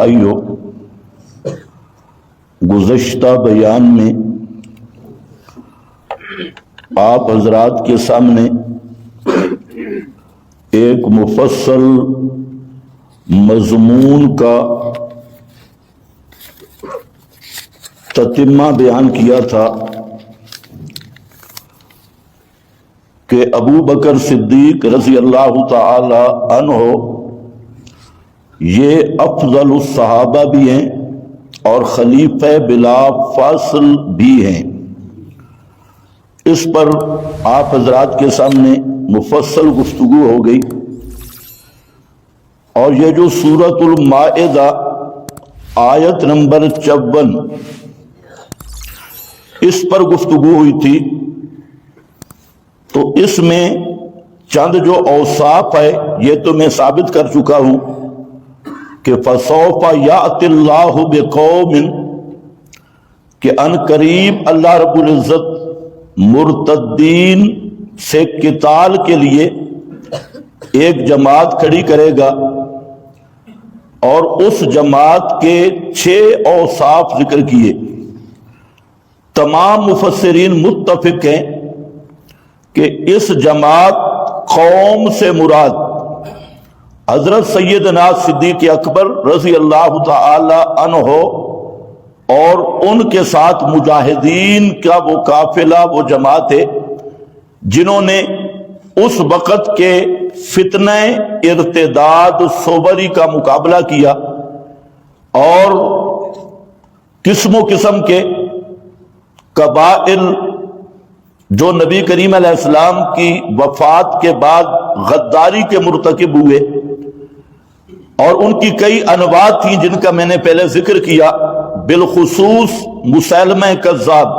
بھائیو، گزشتہ بیان میں آپ حضرات کے سامنے ایک مفصل مضمون کا تتمہ بیان کیا تھا کہ ابو بکر صدیق رضی اللہ تعالی عنہ یہ افضل الصحابہ بھی ہیں اور خلیفہ بلا فاصل بھی ہیں۔ اس پر آپ حضرات کے سامنے مفصل گفتگو ہو گئی، اور یہ جو سورۃ المائدہ آیت نمبر 54 اس پر گفتگو ہوئی تھی، تو اس میں چند جو اوصاف ہے یہ تو میں ثابت کر چکا ہوں کہ فَسَوْفَ يَأْتِ اللَّهُ بِقَوْمٍ کہ ان قریب اللہ رب العزت مرتدین سے قتال کے لیے ایک جماعت کھڑی کرے گا، اور اس جماعت کے 6 اوصاف ذکر کیے۔ تمام مفسرین متفق ہیں کہ اس جماعت قوم سے مراد حضرت سیدنا صدیق اکبر رضی اللہ تعالی عنہ اور ان کے ساتھ مجاہدین کا وہ قافلہ، وہ جماعت ہے جنہوں نے اس وقت کے فتنہ ارتداد صوبری کا مقابلہ کیا، اور قسم و قسم کے قبائل جو نبی کریم علیہ السلام کی وفات کے بعد غداری کے مرتکب ہوئے، اور ان کی کئی انواع تھیں جن کا میں نے پہلے ذکر کیا، بالخصوص مسیلمہ کذاب،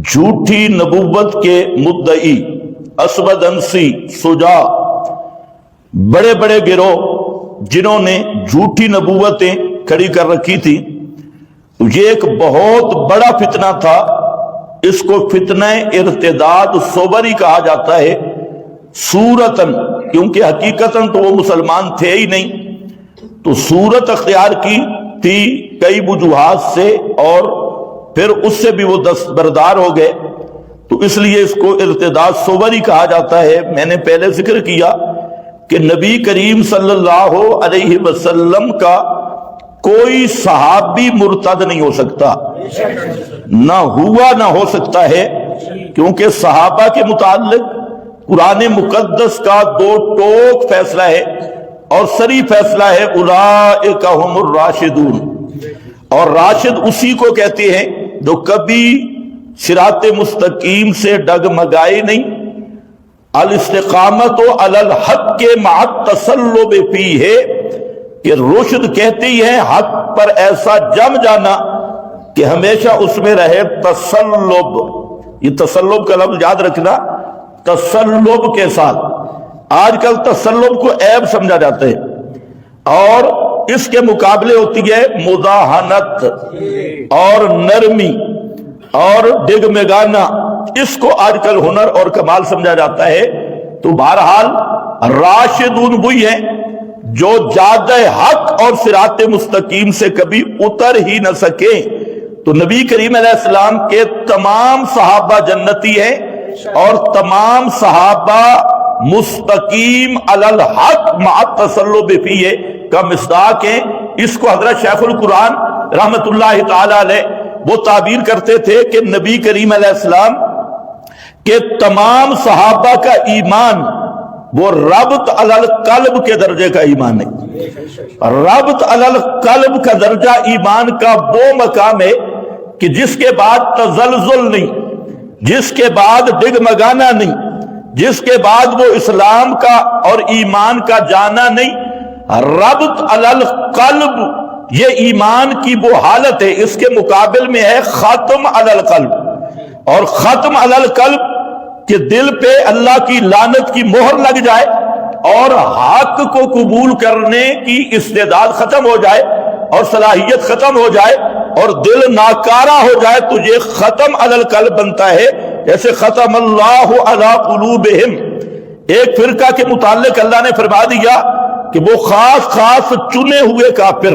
جھوٹی نبوت کے مدعی، اسود انسی، شجاع، بڑے بڑے گروہ جنہوں نے جھوٹی نبوتیں کھڑی کر رکھی تھی۔ یہ ایک بہت بڑا فتنہ تھا، اس کو فتنہ ارتداد صوبری کہا جاتا ہے صورتاً، کیونکہ حقیقتاً تو وہ مسلمان تھے ہی نہیں، تو صورت اختیار کی تھی کئی وجوہات سے، اور پھر اس سے بھی وہ دستبردار ہو گئے، تو اس لیے اس کو ارتداد صوبری کہا جاتا ہے۔ میں نے پہلے ذکر کیا کہ نبی کریم صلی اللہ علیہ وسلم کا کوئی صحابی مرتد نہیں ہو سکتا، نہ ہوا نہ ہو سکتا ہے، کیونکہ صحابہ کے متعلق قرآن مقدس کا 2 ٹوک فیصلہ ہے، اور سری فیصلہ ہے اولئک ھم الراشدون، اور راشد اسی کو کہتے ہیں جو کبھی صراط مستقیم سے ڈگمگائے نہیں، الاستقامت علی الحق کے مع التسلب فیہ، کہ رشد کہتے ہی ہے حق پر ایسا جم جانا کہ ہمیشہ اس میں رہے تسلب۔ یہ تسلب کا لفظ یاد رکھنا، تسلب کے ساتھ۔ آج کل تسلب کو عیب سمجھا جاتا ہے، اور اس کے مقابلے ہوتی ہے مداہنت اور نرمی اور ڈگمگانا، اس کو آج کل ہنر اور کمال سمجھا جاتا ہے۔ تو بہرحال راشدون وہی ہیں جو جادہ حق اور صراط مستقیم سے کبھی اتر ہی نہ سکیں۔ تو نبی کریم علیہ السلام کے تمام صحابہ جنتی ہیں، اور تمام صحابہ مستقیم علی الحق مع التسلب فیہ کا مصداق ہیں۔ اس کو حضرت شیخ القرآن رحمت اللہ تعالی علیہ وہ تعبیر کرتے تھے کہ نبی کریم علیہ السلام کے تمام صحابہ کا ایمان وہ ربط علی القلب کے درجے کا ایمان ہے۔ ربط علی القلب کا درجہ ایمان کا وہ مقام ہے کہ جس کے بعد تزلزل نہیں، جس کے بعد ڈگمگانا نہیں، جس کے بعد وہ اسلام کا اور ایمان کا جانا نہیں۔ ربط علی القلب یہ ایمان کی وہ حالت ہے، اس کے مقابل میں ہے ختم علی القلب، اور ختم علی القلب کہ دل پہ اللہ کی لعنت کی مہر لگ جائے، اور حق کو قبول کرنے کی استعداد ختم ہو جائے، اور صلاحیت ختم ہو جائے، اور دل ناکارہ ہو جائے، تو یہ ختم علی القلب بنتا ہے۔ جیسے ختم اللہ علی قلوبہم، ایک فرقہ کے متعلق اللہ نے فرما دیا کہ وہ خاص چنے ہوئے کافر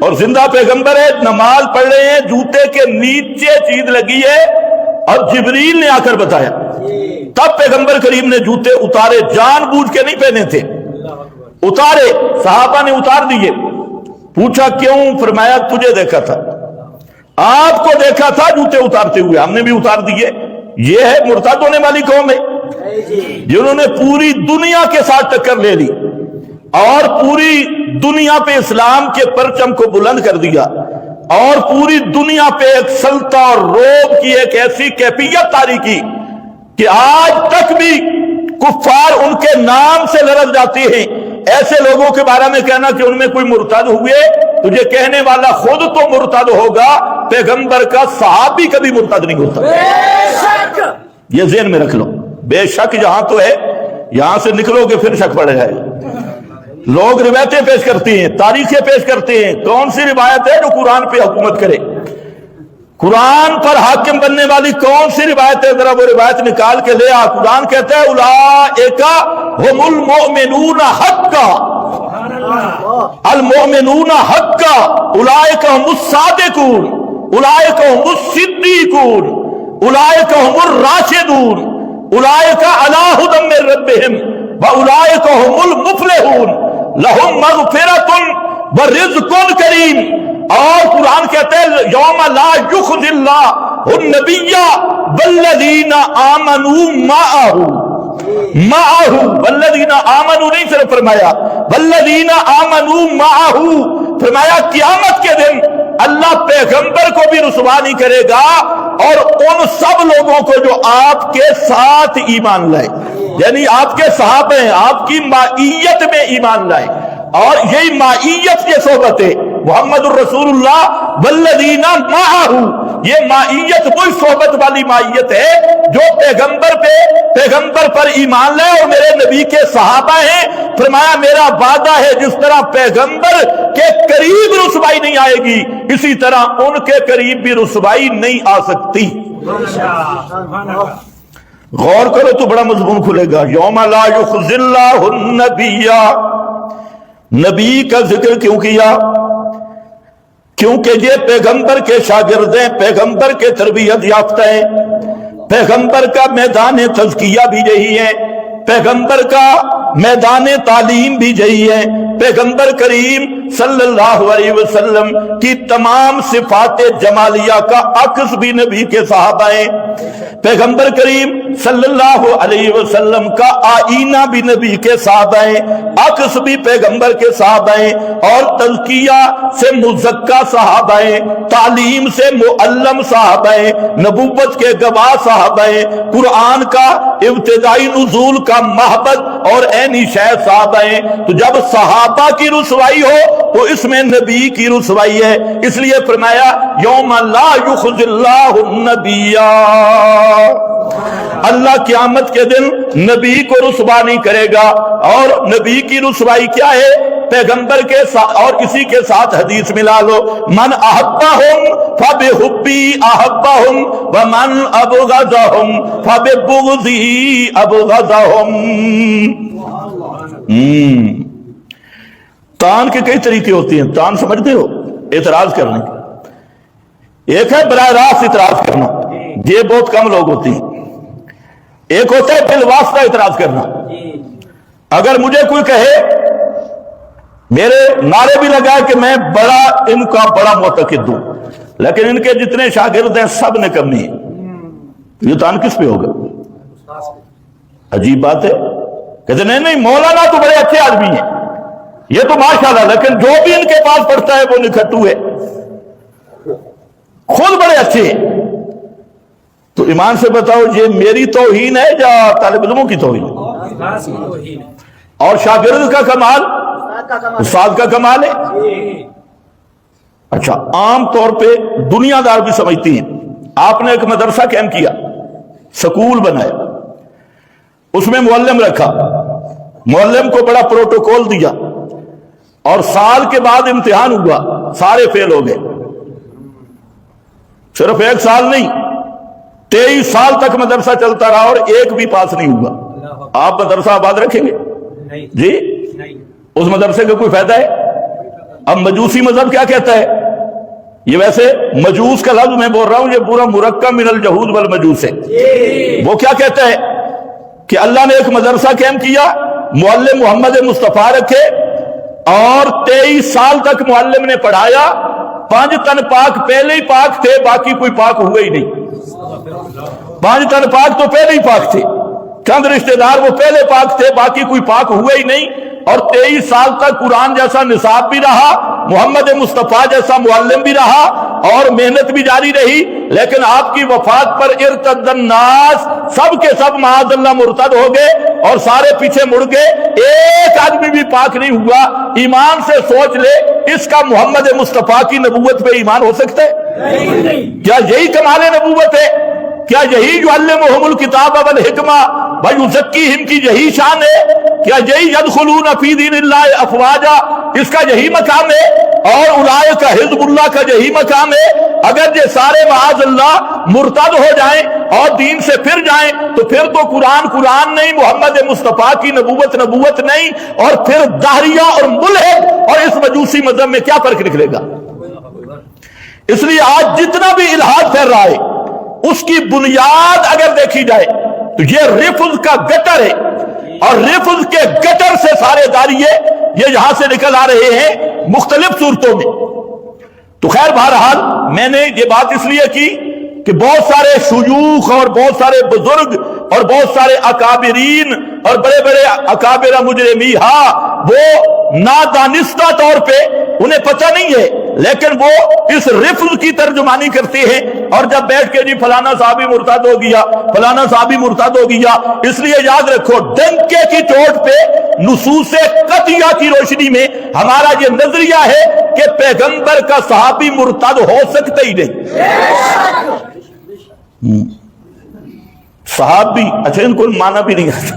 اور زندہ پیغمبر ہے، نماز پڑھ رہے ہیں، جوتے کے نیچے چیز لگی ہے اور جبریل نے آ کر بتایا، تب پیغمبر کریم نے جوتے اتارے، جان بوجھ کے نہیں پہنے تھے، اتارے، صحابہ نے اتار دیے۔ پوچھا کیوں؟ فرمایا تجھے دیکھا تھا، آپ کو دیکھا تھا جوتے اتارتے ہوئے، ہم نے بھی اتار دیے۔ یہ ہے مرتد ہونے والی قوم ہے جنہوں نے پوری دنیا کے ساتھ ٹکر لے لی اور پوری دنیا پہ اسلام کے پرچم کو بلند کر دیا اور پوری دنیا پہ ایک سلطہ اور روب کی ایک ایسی کیفیت طاری کی کہ آج تک بھی کفار ان کے نام سے لرز جاتی ہیں۔ ایسے لوگوں کے بارے میں کہنا کہ ان میں کوئی مرتد ہوئے، تجھے کہنے والا خود تو مرتد ہوگا، پیغمبر کا صحابی کبھی مرتد نہیں ہوتا۔ بے شک یہ ذہن میں رکھ لو، بے شک جہاں تو ہے، یہاں سے نکلو گے پھر شک پڑ جائے گا۔ لوگ روایتیں پیش کرتے ہیں، تاریخیں پیش کرتے ہیں، کون سی روایت ہے جو قرآن پہ حکومت کرے؟ قرآن پر حاکم بننے والی کون سی روایت ہے؟ ذرا وہ روایت نکال کے لے آ۔ قرآن کہتا ہے اولئک هم المؤمنون حقا، المؤمنون حقا، اولئک هم الصادقون، اولئک هم الصدیقون، اولئک هم الراشدون، اولئک علی ھدی من ربہم واولئک هم المفلحون، لہم مغفرۃ ورزق کریم۔ اور قرآن کہتے ہیں یوم لا یخزی اللہ النبی والذین آمنوا معہ، والذین آمنوا نہیں صرف فرمایا، والذین آمنوا معہ، فرمایا قیامت کے دن اللہ پیغمبر کو بھی رسوا نہیں کرے گا اور ان سب لوگوں کو جو آپ کے ساتھ ایمان لائے، یعنی آپ کے صحابہ ہیں، آپ کی معیت میں ایمان لائے۔ اور یہی معیت یہ صحبت ہے، محمد الرسول اللہ والذین معہ، یہ معیت وہی صحبت والی معیت ہے جو پیغمبر پر ایمان لائے اور میرے نبی کے صحابہ ہیں۔ فرمایا میرا وعدہ ہے جس طرح پیغمبر کے قریب رسوائی نہیں آئے گی، اسی طرح ان کے قریب بھی رسوائی نہیں آ سکتی۔ غور کرو تو بڑا مضمون کھلے گا۔ یوم لا یخزی اللہ النبی، نبی کا ذکر کیوں کیا؟ کیونکہ یہ پیغمبر کے شاگرد ہیں، پیغمبر کے تربیت یافتہ ہیں، پیغمبر کا میدان تزکیہ بھی یہی ہے، پیغمبر کا میدان تعلیم بھی یہی ہے۔ پیغمبر کریم صلی اللہ علیہ وسلم کی تمام صفات جمالیہ کا عکس بھی نبی کے صحابہ ہیں۔ پیغمبر کریم صلی اللہ علیہ وسلم کا آئینہ بھی نبی کے صحابہ ہیں، عکس بھی پیغمبر کے صحابہ ہیں، اور تزکیہ سے مزکہ صحابہ ہیں، تعلیم سے معلم صحابہ ہیں، نبوت کے گواہ صحابہ ہیں، قرآن کا ابتدائی نزول کا محبت اور عینی شہ صحابہ ہیں۔ تو جب صحابہ کی رسوائی ہو تو اس میں نبی کی رسوائی ہے، اس لیے فرمایا یوم لا یخزی اللہ النبی، اللہ قیامت کے دن نبی کو رسوا نہیں کرے گا۔ اور نبی کی رسوائی کیا ہے؟ پیغمبر کے ساتھ اور کسی کے ساتھ حدیث ملا لو، من احبہم فبحبی احبہم ومن ابغضہم فببغضی ابغضہم۔ تان کے کئی طریقے ہوتے ہیں، تان سمجھتے ہو؟ اعتراض کرنے کے، ایک ہے براہ راست اعتراض کرنا، یہ بہت کم لوگ ہوتے ہیں۔ ایک ہوتا ہے بالواسطہ اعتراض کرنا، اگر مجھے کوئی کہے، میرے نعرے بھی لگا کہ میں ان کا بڑا معتقد ہوں، لیکن ان کے جتنے شاگرد ہیں سب نے کمی ہے، یہ تان کس پہ ہوگا؟ عجیب بات ہے، کہتے نہیں مولانا تو بڑے اچھے آدمی ہیں، یہ تو ماشاءاللہ، لیکن جو بھی ان کے پاس پڑھتا ہے وہ نکھٹو ہے، خود بڑے اچھے ہیں۔ تو ایمان سے بتاؤ یہ میری توہین ہے یا طالب علموں کی توہین ہے؟ اور شاگرد کا کمال استاد کا کمال ہے۔ اچھا، عام طور پہ دنیا دار بھی سمجھتی ہیں، آپ نے ایک مدرسہ قائم کیا، سکول بنایا، اس میں معلم رکھا، معلم کو بڑا پروٹوکول دیا، اور سال کے بعد امتحان ہوا، سارے فیل ہو گئے، صرف ایک سال نہیں، 23 سال تک مدرسہ چلتا رہا اور ایک بھی پاس نہیں ہوا۔ آپ مدرسہ آباد رکھیں گے؟ جی، اس مدرسے کا کوئی فائدہ ہے؟ اب مجوسی مذہب کیا کہتا ہے؟ یہ ویسے مجوس کا لفظ میں بول رہا ہوں، یہ پورا مرکب من الجہود والمجوس ہے۔ وہ کیا کہتا ہے کہ اللہ نے ایک مدرسہ قائم کیا، معلم محمد مصطفیٰ رکھے اور 23 سال تک معلم نے پڑھایا، 5 تن پاک پہلے ہی پاک تھے، باقی کوئی پاک ہوئے ہی نہیں۔ 5 تن پاک تو پہلے ہی پاک تھے، چند رشتہ دار وہ پہلے پاک تھے، باقی کوئی پاک ہوئے ہی نہیں، اور 23 سال تک قرآن جیسا نصاب بھی رہا، محمد مصطفیٰ جیسا معلم بھی رہا، اور محنت بھی جاری رہی۔ لیکن آپ کی وفات پر ارتد الناس، سب کے سب معاذ اللہ مرتد ہو گئے اور سارے پیچھے مڑ گئے، ایک آدمی بھی پاک نہیں ہوا۔ ایمان سے سوچ لے، اس کا محمد مصطفیٰ کی نبوت پہ ایمان ہو سکتا ہے؟ کیا یہی کمال نبوت ہے؟ کیا یہی یعلمہم الکتاب والحکمہ ویزکیہم کی یہی شان ہے؟ کیا یہی یدخلون فی دین اللہ افواجا اس کا یہی مقام ہے؟ اور اولئک حزب اللہ کا یہی مقام ہے؟ اگر یہ سارے معاذ اللہ مرتد ہو جائیں اور دین سے پھر جائیں تو پھر تو قرآن نہیں، محمد مصطفیٰ کی نبوت نہیں، اور پھر داہریہ اور ملحد اور اس مجوسی مذہب میں کیا فرق نکلے گا؟ اس لیے آج جتنا بھی الحاد پھیل رہا ہے، اس کی بنیاد اگر دیکھی جائے تو یہ رفض کا گٹر ہے، اور رفض کے گٹر سے سارے داریے یہ یہاں سے نکل آ رہے ہیں مختلف صورتوں میں۔ تو خیر بہرحال میں نے یہ بات اس لیے کی کہ بہت سارے شیوخ اور بہت سارے بزرگ اور بہت سارے اکابرین اور بڑے بڑے اکابر مجرمی وہ نادانستہ طور پہ انہیں پتہ نہیں ہے، لیکن وہ اس رفض کی ترجمانی کرتے ہیں، اور جب بیٹھ کے جی فلانا صحابی مرتد ہو گیا، فلانا صحابی مرتد ہو گیا۔ اس لیے یاد رکھو، ڈنکے کی چوٹ پہ نصوص قطعیہ کی روشنی میں ہمارا یہ نظریہ ہے کہ پیغمبر کا صحابی مرتد ہو سکتا ہی نہیں۔ صحابی، اچھا ان کو مانا بھی نہیں آتا،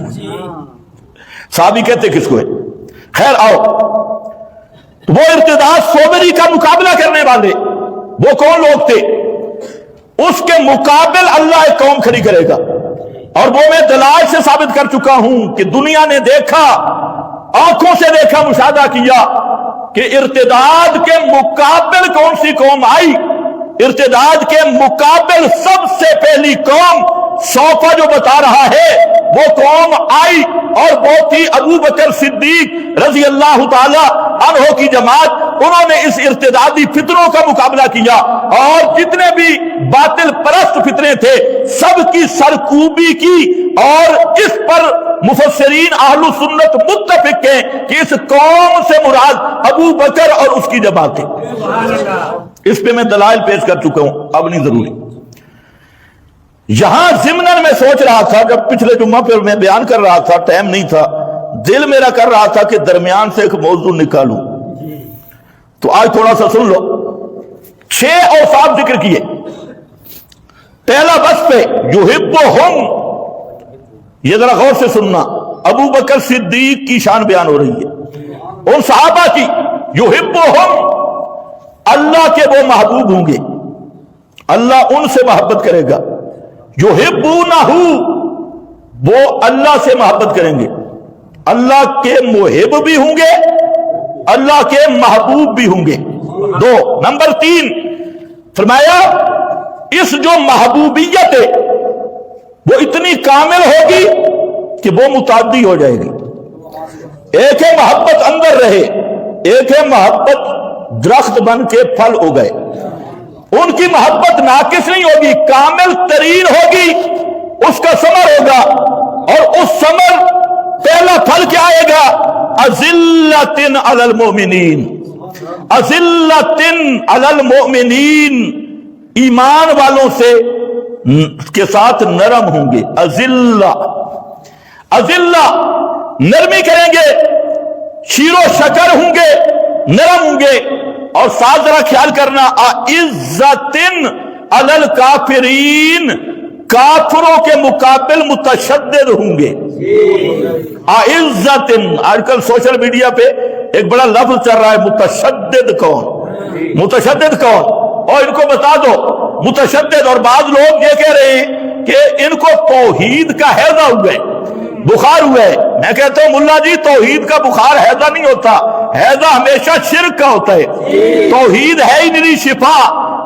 صحابی کہتے کس کو ہے؟ خیر آؤ، وہ ارتداد صوبری کا مقابلہ کرنے والے وہ کون لوگ تھے؟ اس کے مقابل اللہ ایک قوم کھڑی کرے گا، اور وہ میں دلائل سے ثابت کر چکا ہوں کہ دنیا نے دیکھا، آنکھوں سے دیکھا، مشاہدہ کیا کہ ارتداد کے مقابل کون سی قوم آئی۔ ارتداد کے مقابل سب سے پہلی قوم صوفہ جو بتا رہا ہے وہ قوم آئی، اور وہ تھی ابو بکر صدیق رضی اللہ تعالی عنہ کی جماعت۔ انہوں نے اس ارتدادی فتنوں کا مقابلہ کیا، اور جتنے بھی باطل پرست فتنے تھے سب کی سرکوبی کی، اور اس پر مفسرین اہل سنت متفق ہیں کہ اس قوم سے مراد ابو بکر اور اس کی جماعت ہے۔ اس پہ میں دلائل پیش کر چکا ہوں، اب نہیں ضروری۔ یہاں ضمناً میں سوچ رہا تھا، جب پچھلے جمعہ پہ میں بیان کر رہا تھا، ٹائم نہیں تھا، دل میرا کر رہا تھا کہ درمیان سے ایک موضوع نکالوں، تو آج تھوڑا سا سن لو۔ 6 اوصاف ذکر کیے۔ پہلا وصف پہ یحبہم، یہ ذرا غور سے سننا، ابو بکر صدیق کی شان بیان ہو رہی ہے، ان صحابہ کی۔ یحبہم، اللہ کے وہ محبوب ہوں گے، اللہ ان سے محبت کرے گا۔ یحبونہ، وہ اللہ سے محبت کریں گے، اللہ کے محب بھی ہوں گے، اللہ کے محبوب بھی ہوں گے۔ 2 نمبر 3 فرمایا اس جو محبوبیت ہے وہ اتنی کامل ہوگی کہ وہ متعدی ہو جائے گی۔ ایک ہے محبت اندر رہے، ایک ہے محبت درخت بن کے پھل ہو گئے۔ ان کی محبت ناقص نہیں ہوگی، کامل ترین ہوگی، اس کا ثمر ہوگا، اور اس ثمر پہلا پھل کیا آئے گا؟ اذلۃ علی المؤمنین، اذلۃ علی المؤمنین، ایمان والوں سے کے ساتھ نرم ہوں گے۔ اذلہ، اذلہ نرمی کریں گے، شیر و شکر ہوں گے، نرم ہوں گے، اور ساتھ ذرا خیال کرنا، اعزت علی الکافرین، کافروں کے مقابل متشدد ہوں گے۔ اعزت، آج کل سوشل میڈیا پہ ایک بڑا لفظ چل رہا ہے، متشدد کون؟ متشدد کون؟ اور ان کو بتا دو متشدد، اور بعض لوگ یہ کہہ رہے ہیں کہ ان کو توحید کا ہیضہ ہوا ہے، بخار ہوا ہے۔ میں کہتا ہوں ملا جی، توحید کا بخار ہیضہ نہیں ہوتا، حیضہ ہمیشہ شرک کا ہوتا ہے، توحید ہے ہی نہیں شفا،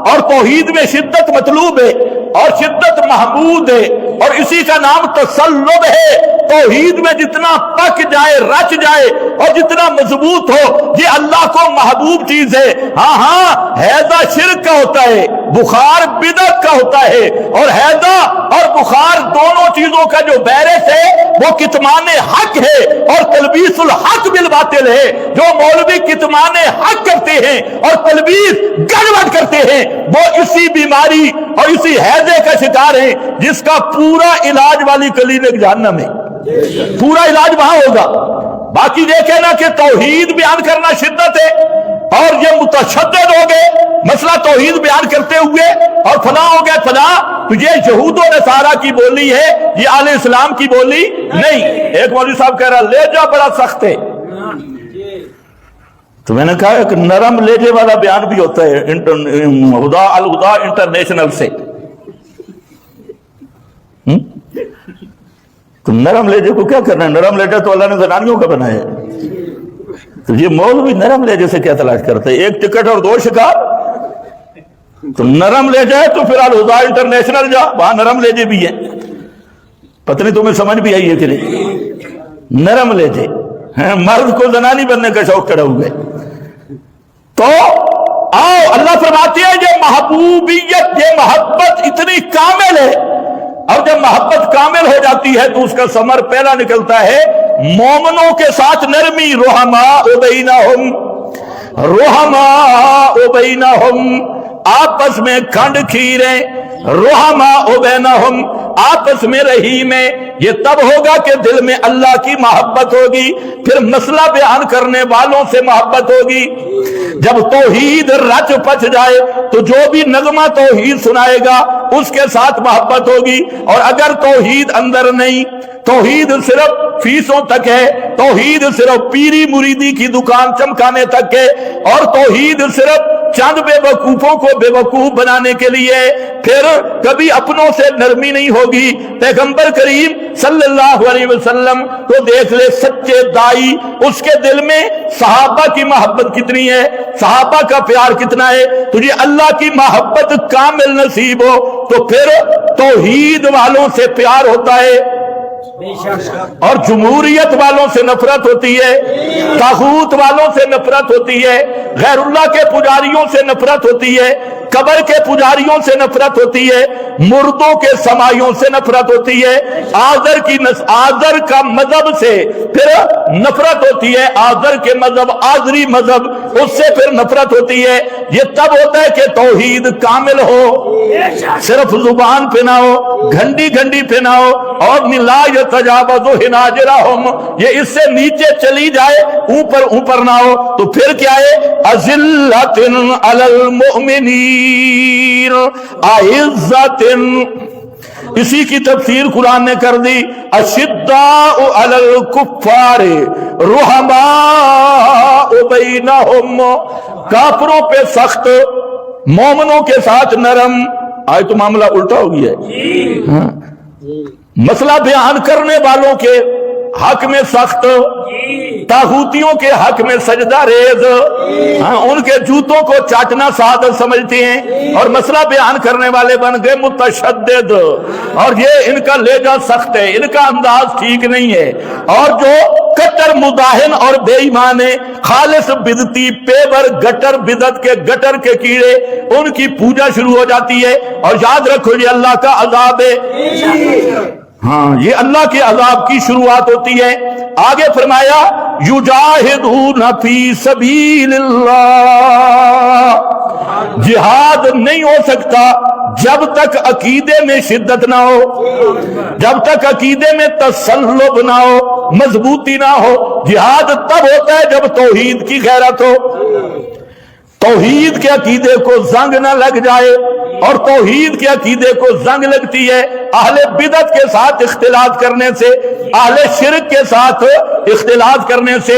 اور توحید میں شدت مطلوب ہے اور شدت محمود ہے، اور اسی کا نام تسلب ہے۔ توحید میں جتنا پک جائے، رچ جائے اور جتنا مضبوط ہو، یہ اللہ کو محبوب چیز ہے۔ ہاں حیضہ شرک کا ہوتا ہے، بخار بدعت کا ہوتا ہے، اور حیضہ اور بخار دونوں چیزوں کا جو بیرس ہے وہ کتمان حق ہے اور تلبیس الحق بالباطل ہے۔ جو مولوی کتمان حق کرتے ہیں اور تلبیس گڑبڑ کرتے ہیں وہ اسی بیماری اور اسی حیضے کا شکار ہیں، جس کا پورا علاج والی کلینک جہنم ہے، پورا علاج وہاں ہوگا۔ باقی دیکھیں نا کہ توحید بیان کرنا شدت ہے اور یہ متشدد ہو گئے مسئلہ توحید بیان کرتے ہوئے، اور فلاں ہو گئے فلاں، تو یہ یہود و نصارہ کی بولی ہے، یہ اہل اسلام کی بولی نہیں۔ ایک مولوی صاحب کہہ رہا لہجہ بڑا سخت ہے، تو میں نے کہا کہ نرم لہجے والا بیان بھی ہوتا ہے ہدا الہدا انٹرنیشنل سے۔ تو نرم لہجے کو کیا کرنا ہے؟ نرم لہجہ تو اللہ نے زنانیوں کا بنایا ہے، تو یہ مولوی نرم لہجے سے کیا تلاش کرتے ہیں؟ ایک ٹکٹ اور دو شکار۔ تو نرم لہجہ ہے تو پھر الہدا انٹرنیشنل جا، وہاں نرم لہجے بھی ہیں۔ پتہ نہیں تمہیں سمجھ بھی آئی ہے کہ نہیں؟ نرم لہجے، مرد کو زنانی بننے کا شوق چڑھا ہوئے۔ تو آؤ، اللہ فرماتے ہیں یہ محبوبیت، یہ محبت اتنی کامل ہے، اور جب محبت کامل ہو جاتی ہے تو اس کا ثمر پہلا نکلتا ہے مومنوں کے ساتھ نرمی، رحماء بینہم، رحماء بینہم، آپس میں کھنڈ کھیریں، رحماء بینہم، آپس میں رحیمیں۔ یہ تب ہوگا کہ دل میں اللہ کی محبت ہوگی، پھر مسئلہ بیان کرنے والوں سے محبت ہوگی۔ جب توحید رچ پچ جائے تو جو بھی نغمہ توحید سنائے گا اس کے ساتھ محبت ہوگی، اور اگر توحید اندر نہیں، توحید صرف فیسوں تک ہے، توحید صرف پیری مریدی کی دکان چمکانے تک ہے، اور توحید صرف چند بے وقوفوں کو بے وقوف بنانے کے لیے، پھر کبھی اپنوں سے نرمی نہیں ہوگی۔ پیغمبر کریم صلی اللہ علیہ وسلم کو دیکھ لے، سچے دائی، اس کے دل میں صحابہ کی محبت کتنی ہے، صحابہ کا پیار کتنا ہے۔ تجھے اللہ کی محبت کامل نصیب ہو تو پھر توحید والوں سے پیار ہوتا ہے، اور جمہوریت والوں سے نفرت ہوتی ہے، طاغوت والوں سے نفرت ہوتی ہے، غیر اللہ کے پجاریوں سے نفرت ہوتی ہے، قبر کے پجاریوں سے نفرت ہوتی ہے، مردوں کے سمائیوں سے نفرت ہوتی ہے، آذر کا مذہب سے پھر نفرت ہوتی ہے، آذر کے مذہب، آذری مذہب، اس سے پھر نفرت ہوتی ہے۔ یہ تب ہوتا ہے کہ توحید کامل ہو، صرف زبان پہ نہ ہو، گھنڈی گھنڈی پہ نہ ہو، اور لا یتجاوز حناجرہم، یہ اس سے نیچے چلی جائے، اوپر نہ ہو، تو پھر کیا ہے؟ اذلۃ علی المؤمنین اعزۃ، اسی کی تفسیر قرآن نے کر دی، اشداء علی الکفار رحماء بینہم، کافروں پہ سخت، مومنوں کے ساتھ نرم۔ آج تو معاملہ الٹا ہو گیا ہے، مسئلہ بیان کرنے والوں کے حق میں سخت، طاغوتیوں کے حق میں سجدہ ریز، ان کے جوتوں کو چاٹنا سعادت سمجھتے ہیں، اور مسئلہ بیان کرنے والے بن گئے متشدد، اور یہ ان کا لہجہ سخت ہے، ان کا انداز ٹھیک نہیں ہے، اور جو کٹر مداہن اور بے ایمان ہے، خالص بدتی، پیور گٹر بدت کے گٹر کے کیڑے، ان کی پوجا شروع ہو جاتی ہے، اور یاد رکھو یہ اللہ کا عذاب ہے۔ ہاں، یہ اللہ کے عذاب کی شروعات ہوتی ہے۔ آگے فرمایا یجاہدون فی سبیل اللہ، جہاد نہیں ہو سکتا جب تک عقیدے میں شدت نہ ہو، جب تک عقیدے میں تسلب نہ ہو، مضبوطی نہ ہو۔ جہاد تب ہوتا ہے جب توحید کی غیرت ہو، توحید کے عقیدے کو زنگ نہ لگ جائے، اور توحید کے عقیدے کو زنگ لگتی ہے اہل بدعت کے ساتھ اختلاط کرنے سے، اہل شرک کے ساتھ اختلاط کرنے سے۔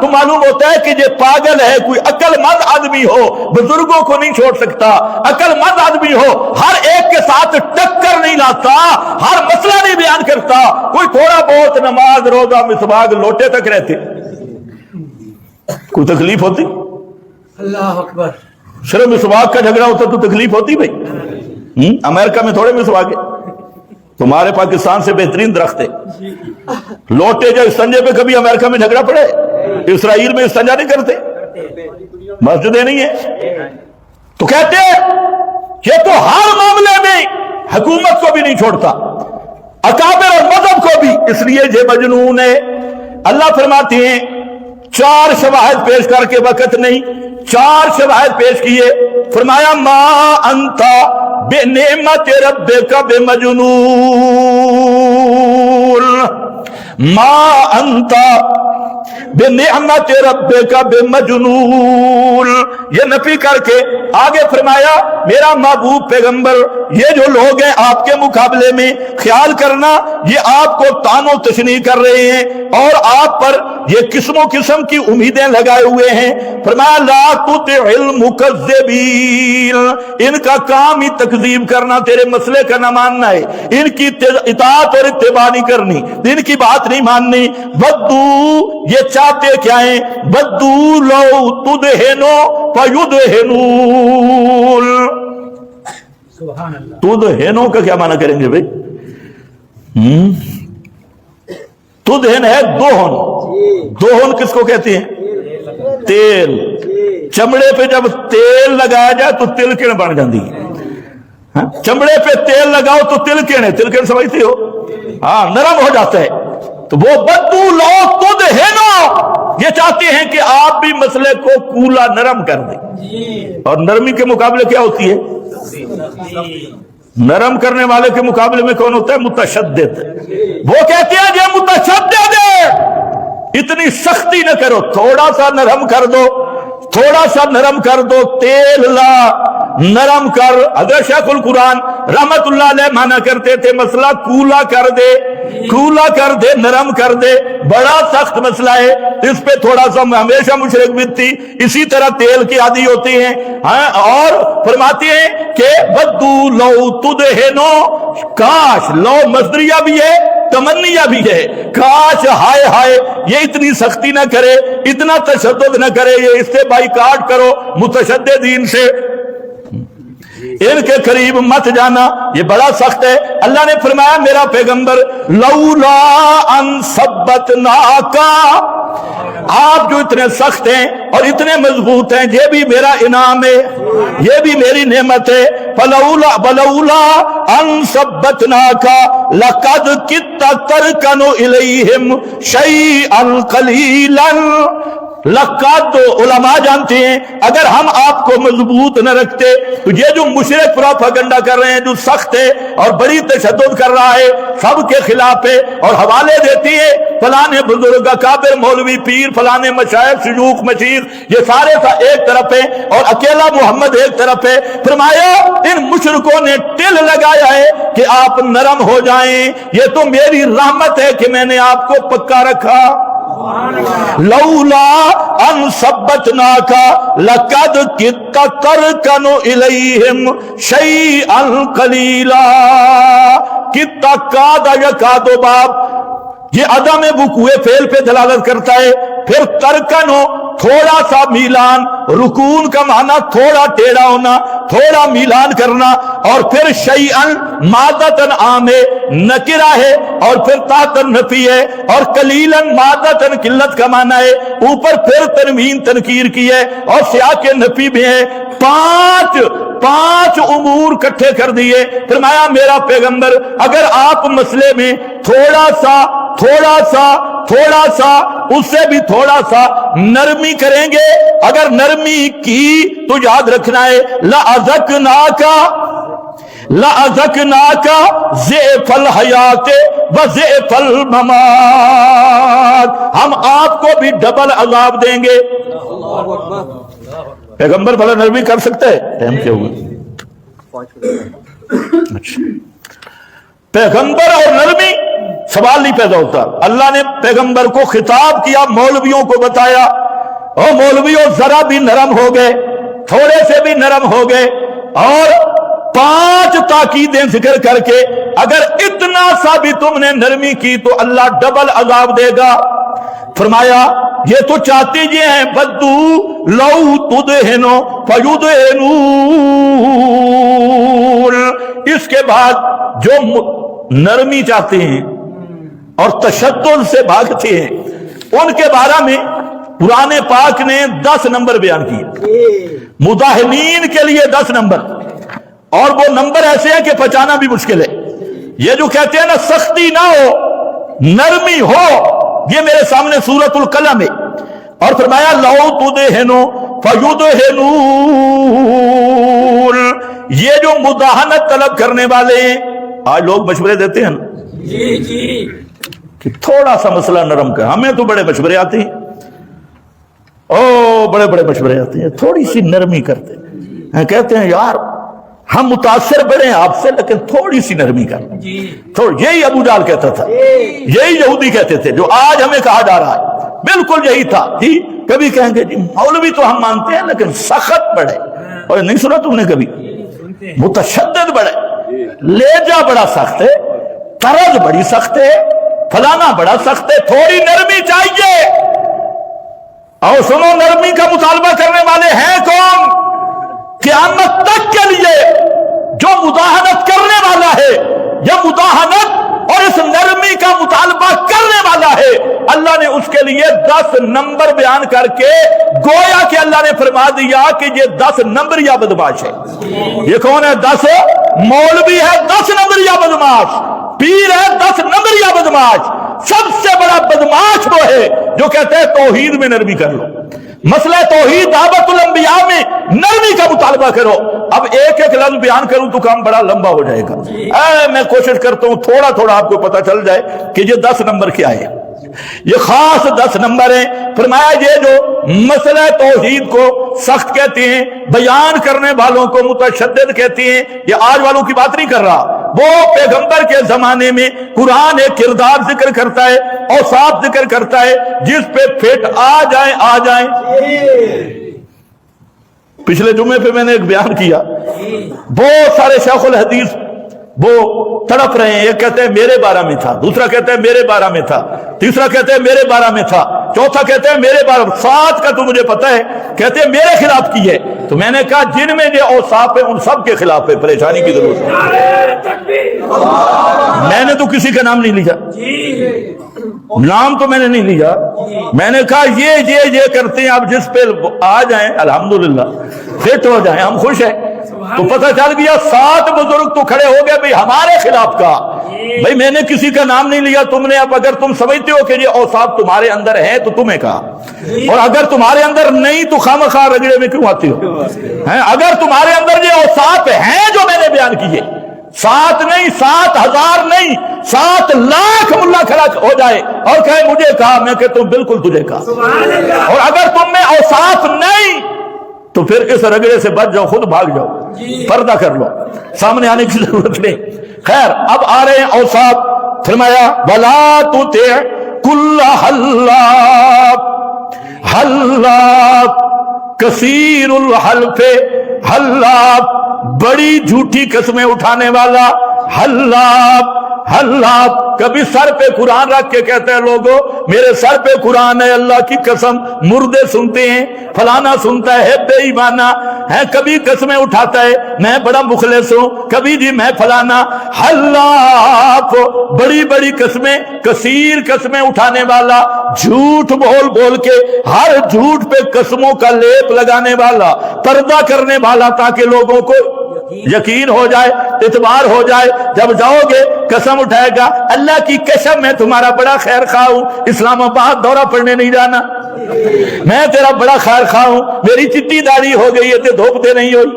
تو معلوم ہوتا ہے کہ یہ پاگل ہے. کوئی عقل مند آدمی ہو بزرگوں کو نہیں چھوڑ سکتا, عقل مند آدمی ہو ہر ایک کے ساتھ ٹکر نہیں لاتا, ہر مسئلہ نہیں بیان کرتا. کوئی تھوڑا بہت نماز روزہ مسواک لوٹے تک رہتے, کوئی تکلیف ہوتی؟ اللہ اکبر. صرف مسواک کا جھگڑا ہوتا تو تکلیف ہوتی بھائی؟ امریکہ میں تھوڑے مسواک ہے, تمہارے پاکستان سے بہترین درخت ہے. لوٹے جو استنجے پہ کبھی امریکہ میں جھگڑا پڑے؟ اسرائیل میں استنجا نہیں کرتے, مسجدیں نہیں ہیں. تو کہتے ہیں یہ تو ہر معاملے میں حکومت کو بھی نہیں چھوڑتا, اکابر اور مذہب کو بھی. اس لیے یہ مجنون ہے. اللہ فرماتے ہیں 4 شواہد پیش کر کے وقت نہیں, 4 شواہد پیش کیے. فرمایا ما انتا بے نعمت ربک بمجنون, ما انتا بے نعمت ربک بمجنون. یہ نفی کر کے آگے فرمایا میرا محبوب پیغمبر یہ جو لوگ ہیں آپ کے مقابلے میں خیال کرنا یہ آپ کو طعن و تشنیع کر رہے ہیں اور آپ پر یہ قسم و قسم کی امیدیں لگائے ہوئے ہیں. فرمایا لا تطع المکذبین, ان کا کام ہی تکذیب کرنا, تیرے مسئلے کا نہ ماننا ہے, ان کی اطاعت اور اتباع نہیں کرنی, ان کی بات نہیں ماننی. بدو یہ چاہتے کیا ہیں؟ بدو لو تدہنو فیدہنون. تدہنو کا کیا معنی کریں گے بھائی؟ تدہن ہے دوہن. دوہن کس کو کہتے ہیں؟ تیل. چمڑے پہ جب تیل لگایا جائے تو تلکن بن جاتی ہے. چمڑے پہ تیل لگاؤ تو تلکن ہے, تلکن سمجھتے ہو؟ ہاں, نرم ہو جاتا ہے. تو وہ بدو لو تدہنو یہ چاہتے ہیں کہ آپ بھی مسئلے کو کولا نرم کر دیں. اور نرمی کے مقابلے کیا ہوتی ہے؟ نرم کرنے والے کے مقابلے میں کون ہوتا ہے؟ متشدد. وہ کہتے ہیں یہ متشدد ہے, اتنی سختی نہ کرو, تھوڑا سا نرم کر دو, تھوڑا سا نرم کر دو. تیل لا نرم کر. حضرت شیخ القرآن رحمت اللہ علیہ مانا کرتے تھے مسئلہ کولا کر دے, کولا کر دے, نرم کر دے. بڑا سخت مسئلہ ہے, اس پہ تھوڑا سا ہمیشہ مشرک بھی تھی. اسی طرح تیل کے عادی ہوتے ہیں. اور فرماتے ہیں کہ بدو لو تدہنو, کاش, لو مصدریہ بھی ہے تمنیہ بھی ہے, کاش ہائے ہائے یہ اتنی سختی نہ کرے, اتنا تشدد نہ کرے, یہ اس سے بائیکاٹ کرو متشددین سے, ان کے قریب مت جانا, یہ بڑا سخت ہے. اللہ نے فرمایا میرا پیغمبر لولا ان ثبتناک, آپ جو اتنے سخت ہیں اور اتنے مضبوط ہیں یہ بھی میرا انعام ہے, یہ بھی میری نعمت ہے. فلولا ان ثبتناک لقد کدت ترکن الیہم شیئا قلیلا. لقد علماء جانتے ہیں اگر ہم آپ کو مضبوط نہ رکھتے تو یہ جو مشرک پروپیگنڈا کر رہے ہیں, جو سخت ہے اور بڑی تشدد کر رہا ہے, سب کے خلاف ہے اور حوالے دیتی ہے فلانے بزرگ, کابر, مولوی, پیر, فلانے مشائخ, شیوخ, مشیخ, یہ سارے ایک طرف ہیں اور اکیلا محمد ایک طرف ہے. فرمایا ان مشرکوں نے ٹل لگایا ہے کہ آپ نرم ہو جائیں, یہ تو میری رحمت ہے کہ میں نے آپ کو پکا رکھا. لولا ان ثبتناک لقد کدت ترکن الیہم شیئا قلیلا. کدت کاد یکاد باب یہ عدم وقوع فعل پہ دلالت کرتا ہے. پھر ترکنو تھوڑا سا میلان, رکون کا معنی تھوڑا ٹیڑھا ہونا, تھوڑا میلان کرنا. اور پھر شیئن مادتن عام ہے, نکرہ ہے, اور پھر تاتن نفی ہے, اور قلیلن مادتن قلت کا معنی ہے. اوپر پھر تنوین تنکیر کی ہے اور سیاق کے نفی بھی ہے. پانچ امور کٹھے کر دیے. فرمایا میرا پیغمبر اگر آپ مسئلے میں تھوڑا سا اس سے بھی تھوڑا سا نرمی کریں گے, اگر نرمی کی تو یاد رکھنا ہے لَأَذَقْنَاكَ ضِعْفَ الْحَيَاةِ وَضِعْفَ الْمَمَاتِ, ہم آپ کو بھی ڈبل عذاب دیں گے. پیغمبر بھلا نرمی کر سکتا ہے؟ ٹائم کیا ہوگا؟ پیغمبر اور نرمی سوال نہیں پیدا ہوتا۔ اللہ نے پیغمبر کو خطاب کیا، مولویوں کو بتایا، او مولویوں ذرا بھی نرم ہو گئے، تھوڑے سے بھی نرم ہو گئے، اور 5 تاکیدیں ذکر کر کے اگر اتنا سا بھی تم نے نرمی کی تو اللہ ڈبل عذاب دے گا۔ فرمایا یہ تو چاہتے یہ ہیں بدو لو تدہنو فیدہنون، اس کے بعد جو نرمی چاہتے ہیں اور تشدد سے بھاگتے ہیں ان کے بارے میں قرآن پاک نے 10 نمبر بیان کیے، مداہنین کے لیے 10 نمبر، اور وہ نمبر ایسے ہیں کہ پہچانا بھی مشکل ہے۔ یہ جو کہتے ہیں نا سختی نہ ہو نرمی ہو، یہ میرے سامنے سورۃ القلم ہے، اور فرمایا لو تدہنو فیدہنون، یہ جو مداہنت طلب کرنے والے ہیں، آج لوگ مشورے دیتے ہیں نا جی جی کہ تھوڑا سا مسئلہ نرم کر، ہمیں تو بڑے مشورے آتے ہیں، بڑے بڑے مشورے آتے ہیں، تھوڑی سی نرمی کرتے ہیں، کہتے ہیں یار ہم متاثر بڑے ہیں آپ سے لیکن تھوڑی سی نرمی کر، یہی ابو جہل کہتا تھا، یہی یہودی کہتے تھے جو آج ہمیں کہا جا رہا ہے، بالکل یہی تھا جی۔ کبھی کہیں گے جی مولوی تو ہم مانتے ہیں لیکن سخت بڑے، اور نہیں سنا تم نے کبھی، متشدد بڑے، لیجا بڑا سخت ہے، طرز بڑی سخت ہے، فلانا بڑا سخت ہے، تھوڑی نرمی چاہیے۔ اور سنو نرمی کا مطالبہ کرنے والے ہیں کون؟ قیامت تک کے لیے جو مداہنت کرنے والا ہے، یا مداہنت اور اس نرمی کا مطالبہ کرنے والا ہے، اللہ نے اس کے لیے 10 نمبر بیان کر کے گویا کہ اللہ نے فرما دیا کہ یہ 10 نمبر یا بدماش ہے۔ یہ کون ہے؟ 10 مولوی ہے، 10 نمبر یا بدماش، پیر ہے، 10 نمبر یا بدماش۔ سب سے بڑا بدماش وہ ہے جو کہتے ہیں توحید میں نرمی کر لو، مسئلہ توحید دعوت الانبیاء میں نرمی کا مطالبہ کرو۔ اب ایک ایک لفظ بیان کروں تو کام بڑا لمبا ہو جائے گا، میں کوشش کرتا ہوں تھوڑا تھوڑا آپ کو پتہ چل جائے کہ یہ 10 نمبر کیا ہے۔ یہ خاص 10 نمبر ہیں۔ فرمایا یہ جو مسئلہ توحید کو سخت کہتے ہیں، بیان کرنے والوں کو متشدد کہتے ہیں، یہ آج والوں کی بات نہیں کر رہا، وہ پیغمبر کے زمانے میں قرآن ایک کردار ذکر کرتا ہے، اوصاف ذکر کرتا ہے جس پہ پھٹ آ جائیں۔ پچھلے جمعے پہ میں نے ایک بیان کیا، بہت سارے شیخ الحدیث وہ تڑپ رہے ہیں، ایک کہتے ہیں میرے بارہ میں تھا، دوسرا کہتے ہیں میرے بارہ میں تھا، تیسرا کہتے ہیں میرے بارہ میں تھا، چوتھا کہتے ہیں میرے بارہ، 7 کا تو مجھے پتا ہے، کہتے ہیں میرے خلاف کی ہے۔ تو میں نے کہا جن میں یہ اوصاف ہے ان سب کے خلاف ہے، پریشانی کی ضرورت ہے۔ میں نے تو کسی کا نام نہیں لیا، نام تو میں نے نہیں لیا، میں نے کہا یہ کرتے ہیں، اب جس پہ آ جائیں الحمدللہ فٹ ہو جائیں ہم خوش ہیں۔ تو پتہ چل گیا 7 بزرگ تو کھڑے ہو گئے بھئی ہمارے خلاف کا، بھئی میں نے کسی کا نام نہیں لیا، تم نے اب اگر تم سمجھتے ہو کہ یہ اوصاف تمہارے اندر ہے تو تمہیں کہا، اور اگر تمہارے اندر نہیں تو خامخواہ رگڑے میں کیوں آتے ہو؟ اگر تمہارے اندر یہ اوصاف ہیں جو میں نے بیان کیے، 7 نہیں، 7,000 نہیں، 7 لاکھ ملا کھڑا ہو جائے اور کہے مجھے کہا، میں کہتا ہوں بالکل تجھے کہا، اور اگر تم میں اوصاف نہیں تو پھر اس رگڑے سے بچ جاؤ، خود بھاگ جاؤ، پردہ کر لو، سامنے آنے کی ضرورت نہیں۔ خیر اب آ رہے ہیں اوصاف۔ فرمایا وَلَا تُطِعْ كُلَّ حَلَّافٍ کثیر الحلف، حلاف بڑی جھوٹی قسمیں اٹھانے والا، حلاف کبھی سر پہ قرآن رکھ کے کہتے ہیں لوگوں میرے سر پہ قرآن ہے، اللہ کی قسم مردے سنتے ہیں، فلانا سنتا ہے، بے ایمانہ ہے، کبھی قسمیں اٹھاتا ہے میں بڑا مخلص ہوں، کبھی جی میں فلانا، حلاف بڑی بڑی قسمیں، کثیر قسمیں اٹھانے والا، جھوٹ بول بول کے ہر جھوٹ پہ قسموں کا لیپ لگانے والا، پردہ کرنے والا تاکہ لوگوں کو یقین ہو جائے، اعتبار ہو جائے۔ جب جاؤ گے قسم اٹھائے گا اللہ کی قسم میں تمہارا بڑا خیر خواہ ہوں، اسلام آباد دورہ پڑھنے نہیں جانا، میں تیرا بڑا خیر خواہ ہوں، میری چٹی داڑھی ہو گئی ہے تے دھوپتے نہیں ہوئی،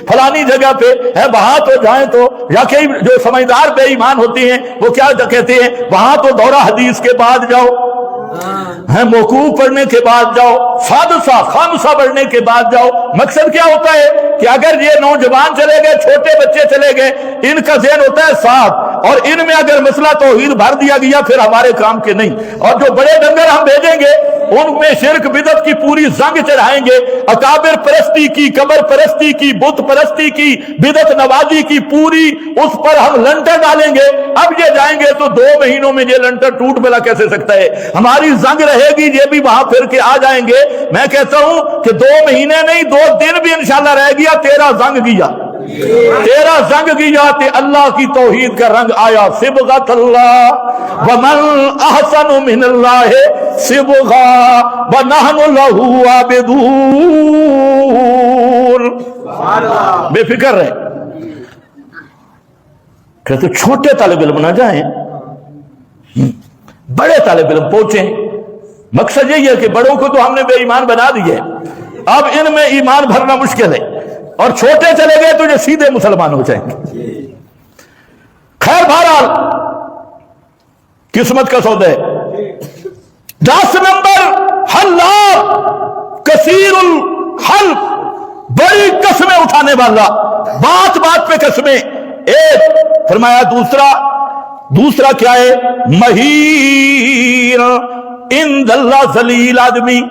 فلانی جگہ پہ ہے وہاں تو جائیں تو، یا کہ جو سمجھدار بے ایمان ہوتے ہیں وہ کیا کہتے ہیں وہاں تو دورہ حدیث کے بعد جاؤ، موقوف پڑھنے کے بعد جاؤ، سادسہ خامسہ پڑھنے کے بعد جاؤ۔ مقصد کیا ہوتا ہے کہ اگر یہ نوجوان چلے گئے، چھوٹے بچے چلے گئے، ان کا ذہن ہوتا ہے صاف، اور ان میں اگر مسئلہ توحید بھر دیا گیا پھر ہمارے کام کے نہیں. اور جو بڑے ڈنگر ہم بھیجیں گے ان میں شرک بدعت کی پوری زنگ چڑھائیں گے, اکابر پرستی کی, قبر پرستی کی, بت پرستی کی, بدعت نوازی کی پوری اس پر ہم لنٹر ڈالیں گے. اب یہ جائیں گے تو 2 مہینوں میں یہ لنٹر ٹوٹ بلا کیسے سکتا ہے؟ ہماری زنگ رہے گی, یہ بھی وہاں پھر کے آ جائیں گے. میں کہتا ہوں کہ 2 مہینے نہیں 2 دن بھی انشاءاللہ رہ گیا, تیرا زنگ گیا, تیرا زنگ گیا تے اللہ کی توحید کا رنگ آیا. صبغۃ اللہ ومن احسن من اللہ صبغا ونحن له عابدون. بے فکر رہے کہتے چھوٹے طالب علم نہ جائیں, بڑے طالب علم پہنچیں. مقصد یہی ہے کہ بڑوں کو تو ہم نے بے ایمان بنا دیے, اب ان میں ایمان بھرنا مشکل ہے, اور چھوٹے چلے گئے تو یہ سیدھے مسلمان ہو جائیں گے. خیر بہرحال قسمت کا سودا ہے. 10 نمبر حلاف کثیر الحلف, بڑی قسمیں اٹھانے والا, بات بات پہ قسمیں. ایک فرمایا دوسرا کیا ہے؟ مہین عند اللہ ذلیل آدمی.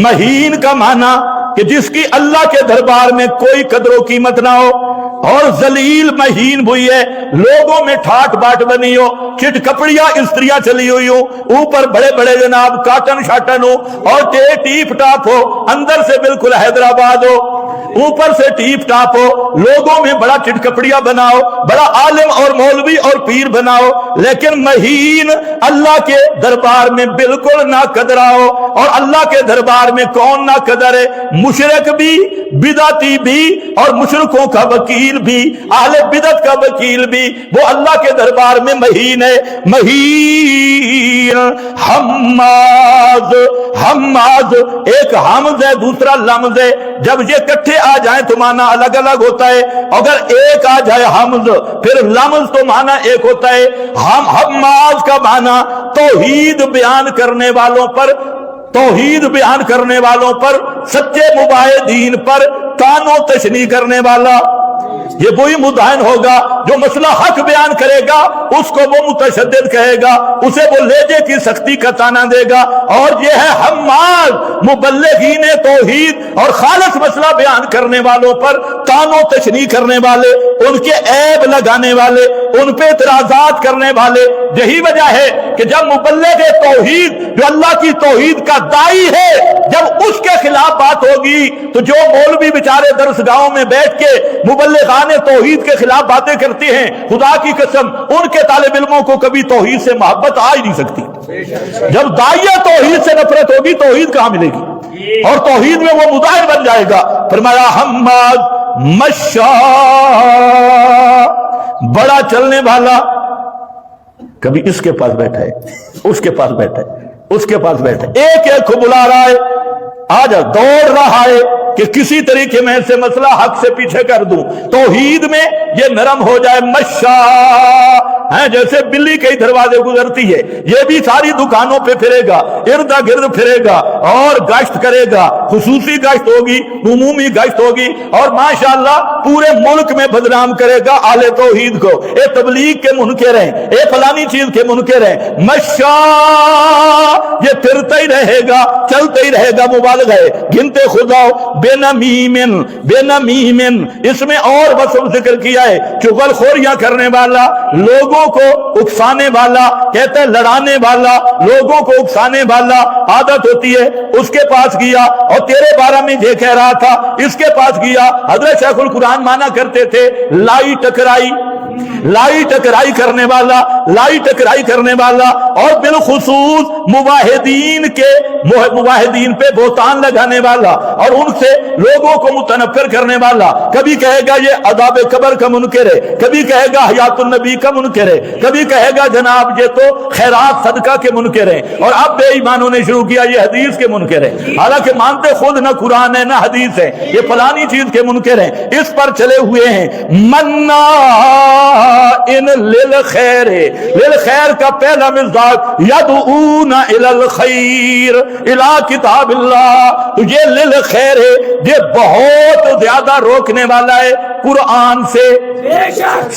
مہین کا معنی کہ جس کی اللہ کے دربار میں کوئی قدر و قیمت نہ ہو, اور ذلیل مہین ہوئی ہے, لوگوں میں ٹھاٹ باٹ بنی ہو, چٹ کپڑیاں استریاں چلی ہوئی ہو, اوپر بڑے بڑے جناب کاٹن شاٹن ہو, اور ٹیپ ٹاپ ہو, اندر سے بالکل حیدرآباد ہو, اوپر سے ٹیپ ٹاپ ہو, لوگوں میں بڑا چٹ کپڑیاں بناؤ, بڑا عالم اور مولوی اور پیر بناؤ, لیکن مہین اللہ کے دربار میں بالکل نہ قدرا ہو. اور اللہ کے دربار میں کون نہ قدر ہے؟ مشرک بھی, بدعتی بھی, اور مشرکوں کا وکیل بھی, اہل بدعت کا وکیل بھی, وہ اللہ کے دربار میں مہین ہے. مہین حماد, حماد ایک حمز ہے دوسرا لمز ہے, جب یہ کٹھے آ جائیں تو معنی الگ الگ ہوتا ہے. اگر ایک آ جائے حمز پھر لمز تو معنی ایک ہوتا ہے. حماد کا معنی توحید بیان کرنے والوں پر, توحید بیان کرنے والوں پر, سچے مباحدین پر طعن و تشنیع کرنے والا. یہ وہی مدعن ہوگا جو مسئلہ حق بیان کرے گا, اس کو وہ متشدد کہے گا, اسے وہ لہجے کی سختی کا تانا دے گا. اور یہ ہے حماد, مبلغین توحید اور خالص مسئلہ بیان کرنے والوں پر طعن و تشنیع کرنے والے, ان کے عیب لگانے والے, ان پہ اعتراضات کرنے والے. یہی وجہ ہے کہ جب مبلغ توحید جو اللہ کی توحید کا دائی ہے, جب اس کے خلاف بات ہوگی تو جو مولوی بیچارے درسگاہوں میں بیٹھ کے مبلغان توحید کے خلاف باتیں کرتے ہیں, خدا کی قسم ان کے طالب علموں کو کبھی توحید سے محبت آ ہی نہیں سکتی. جب داعیہ توحید سے نفرت ہوگی توحید کہاں ملے گی؟ اور توحید میں وہ مداہر بن جائے گا. فرمایا حماد مشاء, بڑا چلنے والا, کبھی اس کے پاس بیٹھا ہے, اس کے پاس بیٹھا ہے, اس کے پاس بیٹھا ہے, ایک ایک کو بلا رہا ہے, آجا دوڑ رہا ہے کہ کسی طریقے میں سے مسئلہ حق سے پیچھے کر دوں. توحید میں یہ نرم ہو جائے. مشاء ہے جیسے بلی کئی دروازے گزرتی ہے, یہ بھی ساری دکانوں پہ پھرے گا, اردا گرد پھرے گا, اور گشت کرے گا. خصوصی گشت ہوگی, عمومی گشت ہوگی, اور ماشاءاللہ پورے ملک میں بدنام کرے گا اہل توحید کو. اے تبلیغ کے منکر ہیں, اے فلانی چیز کے منکر ہیں. مشاء یہ پھرتا ہی رہے گا, چلتا ہی رہے گا. مبالغہ ہے, گنتے خدا بے نمیمن, بے نمیمن اس میں اور وصف ذکر کیا ہے, چغل خوریاں کرنے والا, لوگوں کو اکسانے والا, کہتے ہیں لڑانے والا, لوگوں کو اکسانے والا عادت ہوتی ہے. اس کے پاس گیا اور تیرے بارے میں یہ کہہ رہا تھا, اس کے پاس گیا. حضرت شیخ القرآن مانا کرتے تھے لائی ٹکرائی, لائی ٹکرائی کرنے والا, لائی ٹکرائی کرنے والا, اور بالخصوص مواحدین پہ بہتان لگانے والا, اور ان سے لوگوں کو متنفر کرنے والا. کبھی کہے گا یہ عذاب قبر کا منکر ہے, کبھی کہے گا حیات النبی کا منکر ہے, کبھی کہے گا جناب یہ تو خیرات صدقہ کے منکر ہیں, اور اب بے ایمانوں نے شروع کیا یہ حدیث کے منکر ہے. حالانکہ مانتے خود نہ قرآن ہے نہ حدیث ہے, یہ فلانی چیز کے منکر ہیں, اس پر چلے ہوئے ہیں. منا ان للخیر للخیر کا پہلا مصداق یدعون الی الخیر الی کتاب اللہ، تو یہ للخیر ہے، یہ بہت زیادہ روکنے والا ہے قرآن سے،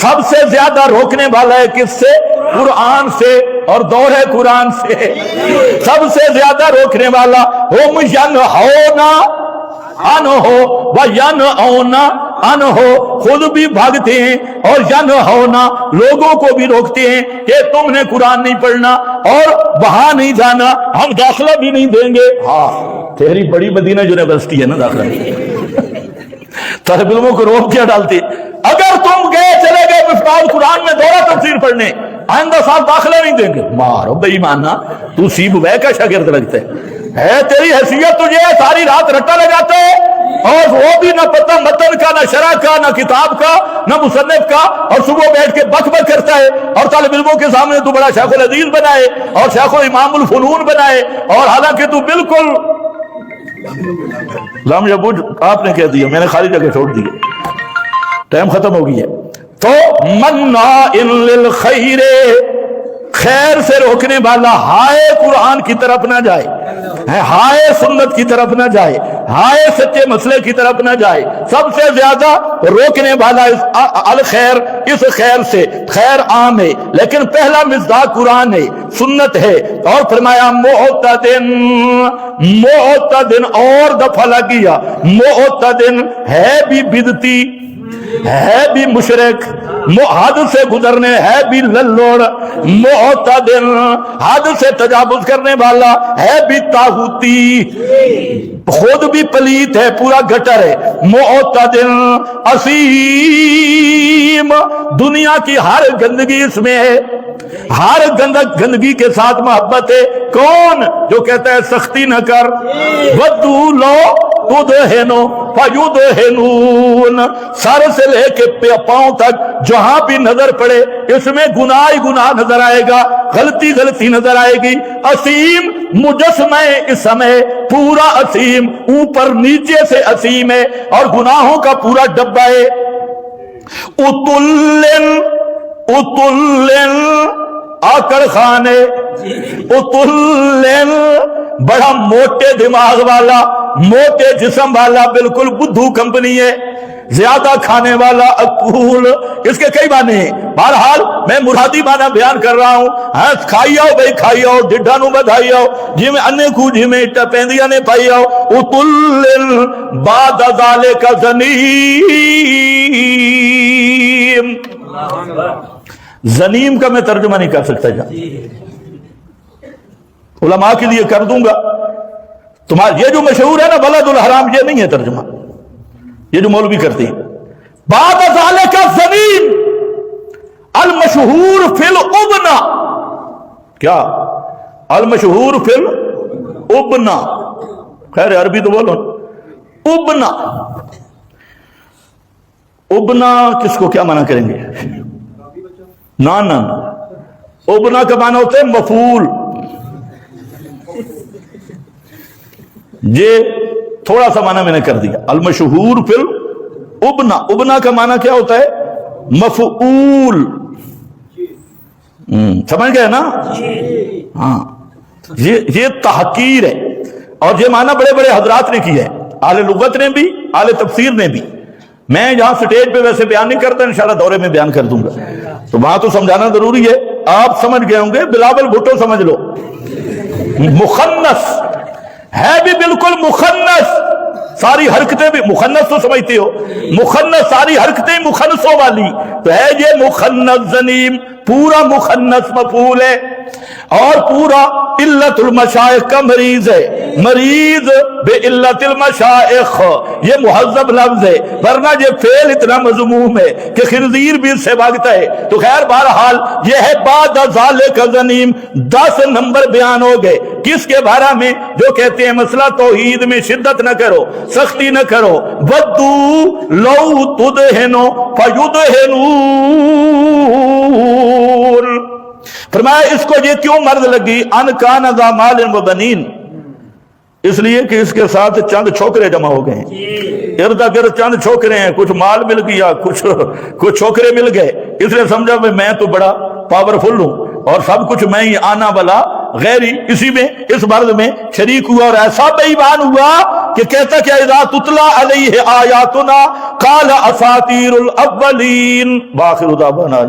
سب سے زیادہ روکنے والا ہے کس سے؟ قرآن سے، اور دور ہے قرآن سے، سب سے زیادہ روکنے والا ہم ینہون عنہ و ینہون عنہ، خود بھی بھاگتے ہیں اور ینہون لوگوں کو بھی روکتے ہیں کہ تم نے قرآن نہیں پڑھنا اور وہاں نہیں جانا، ہم داخلہ بھی نہیں دیں گے۔ ہاں تیری بڑی مدینہ یونیورسٹی ہے نا داخلہ، طالب علموں کو روک کیا ڈالتے؟ اگر تم گئے چلے گئے مفتاح قرآن میں دورہ تفسیر پڑھنے، آئندہ سال داخلہ نہیں دیں گے، مارو بے ایمانا، تو سیب وے کا شاگرد لگتا ہے تیری حیثیت تجھے ساری رات رٹا لگاتا ہے، اور وہ بھی نہ پتہ متن کا، نہ شرح کا، نہ کتاب کا، نہ مصنف کا، اور صبح بیٹھ کے بک بک کرتا ہے، اور طالب علموں کے سامنے تو بڑا شیخ الحدیث بنائے اور شیخ الامام الفنون بنائے، اور حالانکہ تو بالکل لام یبوج آپ نے کہہ دیا، میں نے خالی جگہ چھوڑ دی، ٹائم ختم ہو گئی ہے۔ تو مناع للخیر، خیر سے روکنے والا، ہائے قرآن کی طرف نہ جائے، ہائے سنت کی طرف نہ جائے، ہائے سچے مسئلے کی طرف نہ جائے، سب سے زیادہ روکنے والا الخیر، اس خیر سے، خیر عام ہے لیکن پہلا مصداق قرآن ہے، سنت ہے، اور فرمایا معتدن، معتدن اور دفعہ لگیا، معتدن ہے بھی بدتی، ہے بھی مشرک، حد سے گزرنے، ہے بھی للوڑ، معتدل حد سے تجاوز کرنے والا، ہے بھی طاغوتی، خود بھی پلیت ہے، پورا گٹر ہے، معتدل عصیم، دنیا کی ہر گندگی اس میں ہے، ہر گندگی کے ساتھ محبت ہے۔ کون؟ جو کہتا ہے سختی نہ کر، ودو لو تدہنو فیدہنون، سر سے لے کے پاؤں تک جہاں بھی نظر پڑے اس میں گناہ ہی گناہ نظر آئے گا، غلطی غلطی نظر آئے گی۔ عصیم مجسمہ اسم ہے، پورا عصیم، اوپر نیچے سے عصیم ہے، اور گناہوں کا پورا ڈبہ ہے۔ اتلن، اتلن آکڑ خانے، اتلن بڑا موٹے دماغ والا، موٹے جسم والا، بالکل بدھو کمپنی ہے، زیادہ کھانے والا، اکول، اس کے کئی معنی ہیں، بہرحال میں مرادی معنی بیان کر رہا ہوں۔ ہاں کھائی آؤ بھائی، کھائی آؤ، ڈڈا نو بدھائی آؤ، جی میں انے کو جی میں اٹا پیندیا نے پائی آؤ۔ اتلل بعد ذالک زنیم، زنیم کا میں ترجمہ نہیں کر سکتا جا، علماء کے لیے کر دوں گا، تمہارا یہ جو مشہور ہے نا ولد الحرام، یہ نہیں ہے ترجمہ، یہ جو مولوی کرتے ہیں۔ بعد ذالک زنیم المشہور فی الابنا، کیا المشہور فی الابنا، خیر عربی تو بولو، ابنا، ابنا کس کو کیا معنی کریں گے؟ نانا، ابنا کا معنی ہوتا ہے مفعول، یہ تھوڑا سا معنی میں نے کر دیا، المشہور فی الابنا، ابنا کا معنی کیا ہوتا ہے؟ مفعول، سمجھ گئے نا؟ ہاں یہ تحقیر ہے، اور یہ معنی بڑے بڑے حضرات نے کی ہے، اہل لغت نے بھی، اہل تفسیر نے بھی۔ میں یہاں سٹیج پہ ویسے بیان نہیں کرتا، انشاءاللہ دورے میں بیان کر دوں گا، تو وہاں تو سمجھانا ضروری ہے۔ آپ سمجھ گئے ہوں گے، بلاول بھٹو سمجھ لو، مخنث ہے بھی بالکل مخنث، ساری حرکتیں بھی مخنث تو سمجھتے ہو، مخنث ساری حرکتیں مخنثوں والی، تو ہے یہ مخنث زنیم، پورا مخنث مفعول ہے، اور پورا علت المشائخ کا مریض ہے، مریض بے علت المشائخ، یہ مہذب لفظ ہے، ورنہ یہ فعل اتنا مذموم ہے کہ خنزیر بھی اس سے بھاگتا ہے۔ تو خیر بہرحال یہ ہے بعد ذالک زنیم، 10 نمبر بیان ہو گئے کس کے بارے میں؟ جو کہتے ہیں مسئلہ توحید میں شدت نہ کرو، سختی نہ کرو، ودو لو تدہنو فیدہنون، فرمایا اس کو یہ کیوں مرد لگی؟ ان کان ذا مال و بنین، اس لیے کہ اس کے ساتھ چند چھوکرے جمع ہو گئے ہیں، ارد گرد چند چھوکرے ہیں، کچھ مال مل گیا، کچھ چھوکرے مل گئے، اس لیے سمجھا میں تو بڑا پاورفل ہوں اور سب کچھ میں ہی، آنا والا غیری، اسی میں اس مرض میں شریک ہوا، اور ایسا بے ایمان ہوا کہ کہتا کہ اذا تتلی علیہ آیاتنا قال اساطیر الاولین۔ وآخر دعوانا